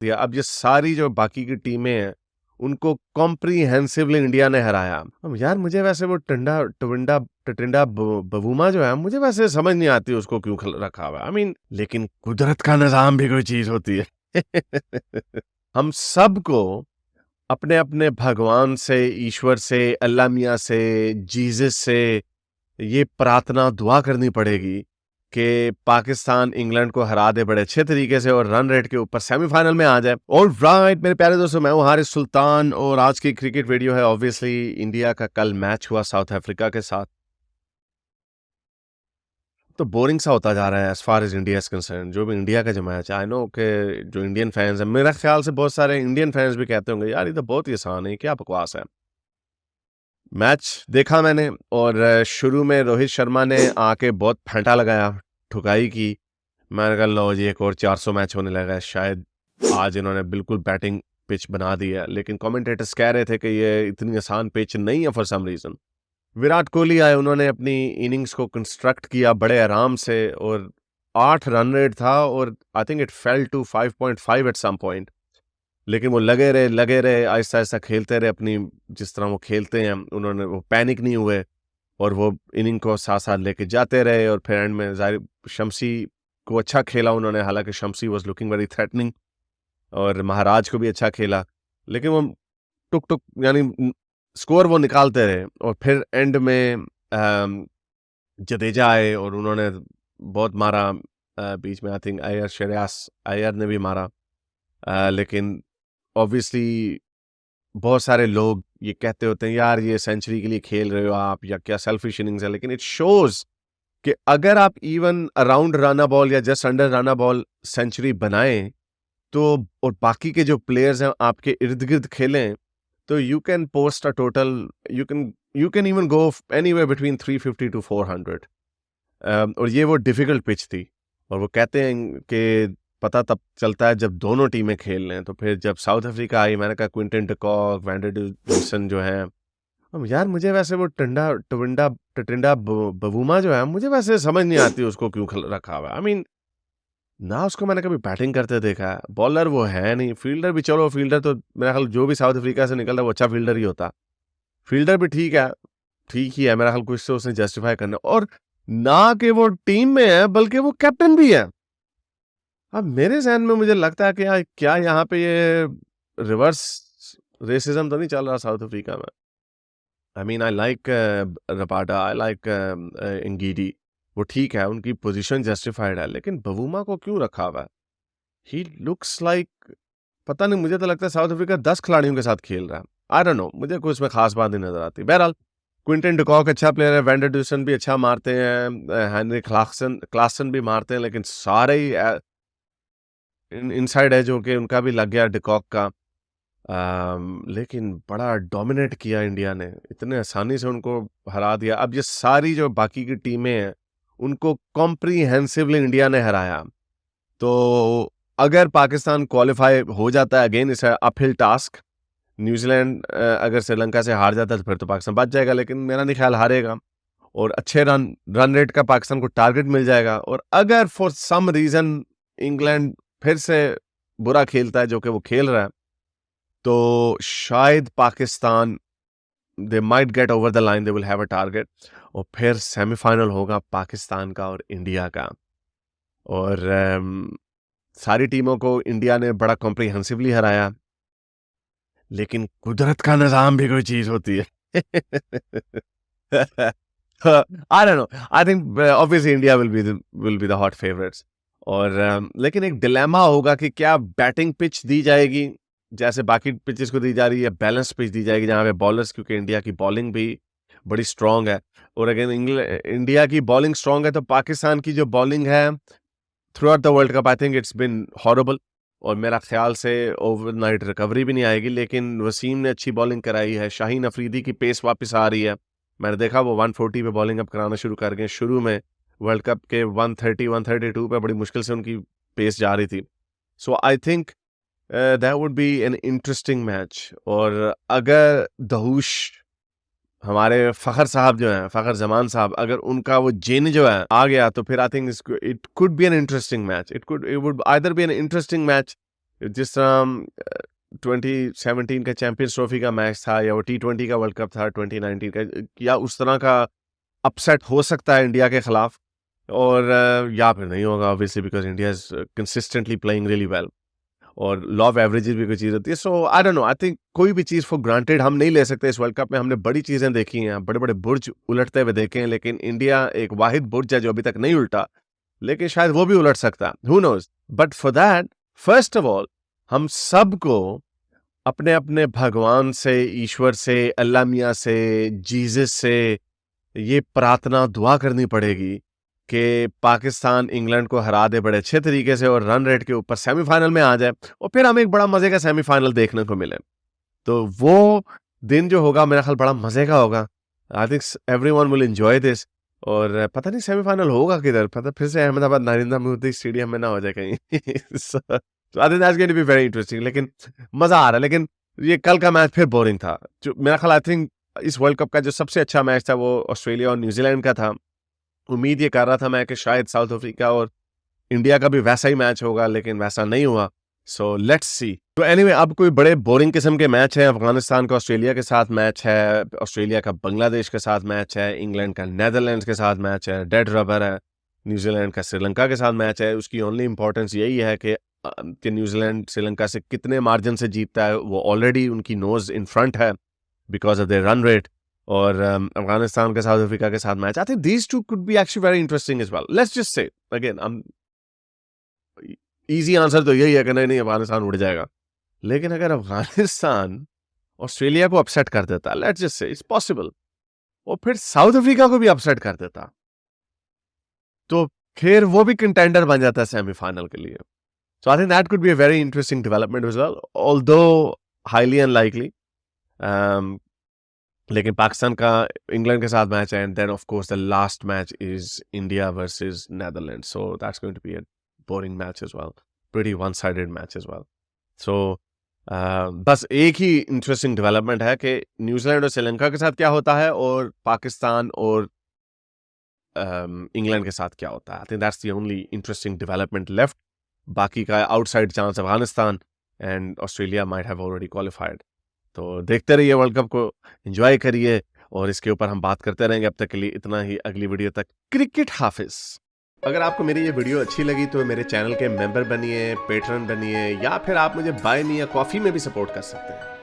दिया। अब ये सारी जो बाकी की टीमें हैं उनको कॉम्प्रीहेंसिवली इंडिया ने हराया। अब यार मुझे वैसे वो टटिंडा बवूमा जो है मुझे वैसे समझ नहीं आती उसको क्यों रखा हुआ है। आई मीन लेकिन कुदरत का निजाम भी कोई चीज होती है। हम सबको अपने अपने भगवान से, ईश्वर से, अल्लाह मियाँ से, जीसस से ये प्रार्थना दुआ करनी पड़ेगी कि पाकिस्तान इंग्लैंड को हरा दे बड़े अच्छे तरीके से और रन रेट के ऊपर सेमीफाइनल में आ जाए। ऑल राइट मेरे प्यारे दोस्तों, मैं हूं हारिस सुल्तान और आज की क्रिकेट वीडियो है ऑब्वियसली इंडिया का कल मैच हुआ साउथ अफ्रीका के साथ। तो बोरिंग सा होता जा रहा है as far as India is concern. जो भी इंडिया का जो मैच है, आई नो कि जो इंडियन फैंस हैं, मेरा ख्याल से बहुत सारे इंडियन फैंस भी कहते होंगे यार ये तो बहुत ही आसान है, क्या बकवास है। मैच देखा मैंने और शुरू में रोहित शर्मा ने आके बहुत फंटा लगाया, ठुकाई की। मैंने कहा लो जी एक और 400 मैच होने लगा है, शायद आज इन्होंने बिल्कुल बैटिंग पिच बना दी है। लेकिन कमेंटेटर्स कह रहे थे कि ये इतनी आसान पिच नहीं है for some reason. Virat Kohli आए, उन्होंने अपनी इनिंग्स को कंस्ट्रक्ट किया बड़े आराम से और 8 रन रेट था और I think it fell to 5.5 at some point. लेकिन वो लगे रहे आहिस्ता आहिस्ता खेलते रहे अपनी, जिस तरह वो खेलते हैं। उन्होंने वो पैनिक नहीं हुए और वो इनिंग को साथ साथ लेके जाते रहे और फिर एंड में जाहिर शम्सी को अच्छा खेला उन्होंने, हालांकि Shamsi was looking very threatening और महाराज को भी अच्छा खेला। लेकिन वो टुक टुक यानी स्कोर वो निकालते रहे और फिर एंड में जडेजा आए और उन्होंने बहुत मारा। बीच में आई थिंक श्रेयस अय्यर ने भी मारा। लेकिन ऑब्वियसली बहुत सारे लोग ये कहते होते हैं यार ये सेंचुरी के लिए खेल रहे हो आप या क्या सेल्फिश इनिंग्स है। लेकिन इट शोज कि अगर आप इवन अराउंड राना बॉल या just under run a ball century बनाएं तो और बाकी के जो प्लेयर्स हैं आपके इर्द गिर्द खेलें तो you can post a total, you can even go anywhere between 350 to 400। और ये वो डिफिकल्ट पिच थी और वो कहते हैं कि पता तब चलता है जब दोनों टीमें खेल रहे हैं। तो फिर जब साउथ अफ्रीका आई, मैंने कहा क्विंटन डी कॉक, वैंडर डुसन जो है, अब यार मुझे वैसे वो टटिंडा बवूमा जो है मुझे वैसे समझ नहीं आती उसको क्यों रखा हुआ है। आई मीन ना उसको मैंने कभी बैटिंग करते देखा है, बॉलर वो है नहीं, फील्डर भी चलो फील्डर तो मेरा ख्याल जो भी साउथ अफ्रीका से निकलता है वो अच्छा फील्डर ही होता। फील्डर भी ठीक ही है मेरा ख्याल, कुछ तो उसने जस्टिफाई करना। और ना कि वो टीम में है बल्कि वो कैप्टन भी है। अब मेरे ज़हन में मुझे लगता है कि यार क्या यहाँ पे ये रिवर्स रेसिज्म तो नहीं चल रहा साउथ अफ्रीका में। I mean I like Rabada, I like Ngidi, वो ठीक है, उनकी पोजीशन जस्टिफाइड है। लेकिन बवूमा को क्यों रखा हुआ है? ही लुक्स लाइक, पता नहीं, मुझे तो लगता है साउथ अफ्रीका 10 खिलाड़ियों के साथ खेल रहा है। आई डोंट नो, मुझे कोई इसमें खास बात नहीं नजर आती। बहरहाल क्विंटन डी कॉक अच्छा प्लेयर है, वैंडर डुसन भी अच्छा मारते हैं, हेनरी क्लासन भी मारते हैं, लेकिन सारे ही इनसाइड है जो कि उनका भी लग गया डिकॉक का। लेकिन बड़ा डोमिनेट किया इंडिया ने, इतने आसानी से उनको हरा दिया। अब ये सारी जो बाकी की टीमें हैं उनको कॉम्प्रीहेंसिवली इंडिया ने हराया। तो अगर पाकिस्तान क्वालिफाई हो जाता है, again it's uphill task. New Zealand अगर श्रीलंका से हार जाता है तो फिर तो पाकिस्तान बच जाएगा, लेकिन मेरा नहीं ख्याल हारेगा और अच्छे रन रेट का पाकिस्तान को टारगेट मिल जाएगा। और अगर फॉर सम रीजन इंग्लैंड फिर से बुरा खेलता है जो कि वो खेल रहा है, तो शायद Pakistan, they might get over the line, they will have a target और फिर सेमीफाइनल होगा पाकिस्तान का और इंडिया का। और सारी टीमों को इंडिया ने बड़ा कॉम्प्रिहेंसिवली हराया। लेकिन कुदरत का निजाम भी कोई चीज होती है। आई don't know, I think obviously India will be the hot favourites. और लेकिन एक डिलेमा होगा कि क्या बैटिंग पिच दी जाएगी जैसे बाकी पिचेस को दी जा रही है, बैलेंस पिच दी जाएगी जहां पे बॉलर्स, क्योंकि इंडिया की बॉलिंग भी बड़ी स्ट्रांग है। और अगेन इंडिया की बॉलिंग स्ट्रांग है तो पाकिस्तान की जो बॉलिंग है through out the world cup I think it's been horrible और मेरा ख्याल से ओवरनाइट रिकवरी भी नहीं आएगी। लेकिन वसीम ने अच्छी बॉलिंग कराई है, शाहीन अफरीदी की पेस वापस आ रही है। मैंने देखा वो 140 पे बॉलिंग अब कराना शुरू कर गए। शुरू में वर्ल्ड कप के 130 132 पे बड़ी मुश्किल से उनकी पेस जा रही थी। So I think that would be an interesting match. और अगर दहूश हमारे फ़खर साहब जो हैं, फ़खर ज़मान साहब, अगर उनका वो जिन जो है आ गया तो फिर I think it could be an interesting match. It would either be an interesting match जिस तरह 2017 का चैंपियंस ट्रॉफी का मैच था या वो T20 का वर्ल्ड कप था 2019 का, या उस तरह का अपसेट हो सकता है इंडिया के खिलाफ, और या फिर नहीं होगा obviously, because India is consistently playing really well, और लॉ ऑफ एवरेजेस भी कोई चीज़ होती है। So I don't know, I think कोई भी चीज़ फॉर ग्रांटेड हम नहीं ले सकते इस वर्ल्ड कप में। हमने बड़ी चीज़ें देखी हैं, बड़े बड़े बुर्ज उलटते हुए देखे हैं, लेकिन इंडिया एक वाहिद बुर्ज है जो अभी तक नहीं उल्टा, लेकिन शायद वो भी उलट सकता, who knows. But for that, first of all, हम सबको अपने अपने भगवान से, ईश्वर से, अल्लाह मियाँ से, जीसस से ये प्रार्थना दुआ करनी पड़ेगी कि पाकिस्तान इंग्लैंड को हरा दे बड़े अच्छे तरीके से और रन रेट के ऊपर सेमीफाइनल में आ जाए, और फिर हमें एक बड़ा मजे का सेमीफाइनल देखने को मिले। तो वो दिन जो होगा मेरा ख्याल बड़ा मजे का होगा। I think everyone will enjoy this. और पता नहीं सेमीफाइनल होगा किधर, पता फिर से अहमदाबाद नरेंद्र मोदी स्टेडियम में ना हो जाए कहीं। I think that's going to be very interesting. लेकिन मजा आ रहा है। लेकिन ये कल का मैच फिर बोरिंग था। जो मेरा ख्याल, आई थिंक इस वर्ल्ड कप का जो सबसे अच्छा मैच था वो ऑस्ट्रेलिया और न्यूजीलैंड का था। उम्मीद ये कर रहा था मैं कि शायद साउथ अफ्रीका और इंडिया का भी वैसा ही मैच होगा, लेकिन वैसा नहीं हुआ। So let's see. तो एनीवे, अब कोई बड़े बोरिंग किस्म के मैच हैं। अफगानिस्तान का ऑस्ट्रेलिया के साथ मैच है, ऑस्ट्रेलिया का बांग्लादेश के साथ मैच है, इंग्लैंड का नेदरलैंड्स के साथ मैच है, डेड रबर है, न्यूजीलैंड का श्रीलंका के साथ मैच है। उसकी ओनली इंपॉर्टेंस यही है कि न्यूजीलैंड श्रीलंका से कितने मार्जिन से जीतता है। वो ऑलरेडी उनकी नोज इन फ्रंट है because of their run rate. और अफगानिस्तान के साउथ अफ्रीका के साथ match, I think these two could be actually very interesting as well. Let's just say again, easy answer तो यही है कि नहीं अफगानिस्तान उड़ जाएगा। लेकिन अगर अफगानिस्तान ऑस्ट्रेलिया को अपसेट कर देता, लेट्स जस्ट से इट्स पॉसिबल, और फिर साउथ अफ्रीका को भी अपसेट कर देता, तो फिर वो भी कंटेंडर बन जाता है सेमीफाइनल के लिए। So I think that could be a very interesting development as well, although highly unlikely. लेकिन पाकिस्तान का इंग्लैंड के साथ मैच है, and then of course the last match is India versus Netherland, so that's going to be a boring match as well, pretty one sided match as well. So बस एक ही interesting development है कि New Zealand और श्रीलंका के साथ क्या होता है, और पाकिस्तान और इंग्लैंड के साथ क्या होता है। आई think that's the only interesting development left. बाकी का outside chance Afghanistan and Australia might have already qualified. तो देखते रहिए वर्ल्ड कप को, एंजॉय करिए, और इसके ऊपर हम बात करते रहेंगे। अब तक के लिए इतना ही, अगली वीडियो तक क्रिकेट हाफिज। अगर आपको मेरी ये वीडियो अच्छी लगी तो मेरे चैनल के मेंबर बनिए, पेट्रन बनिए, या फिर आप मुझे बाय मी या कॉफी में भी सपोर्ट कर सकते हैं।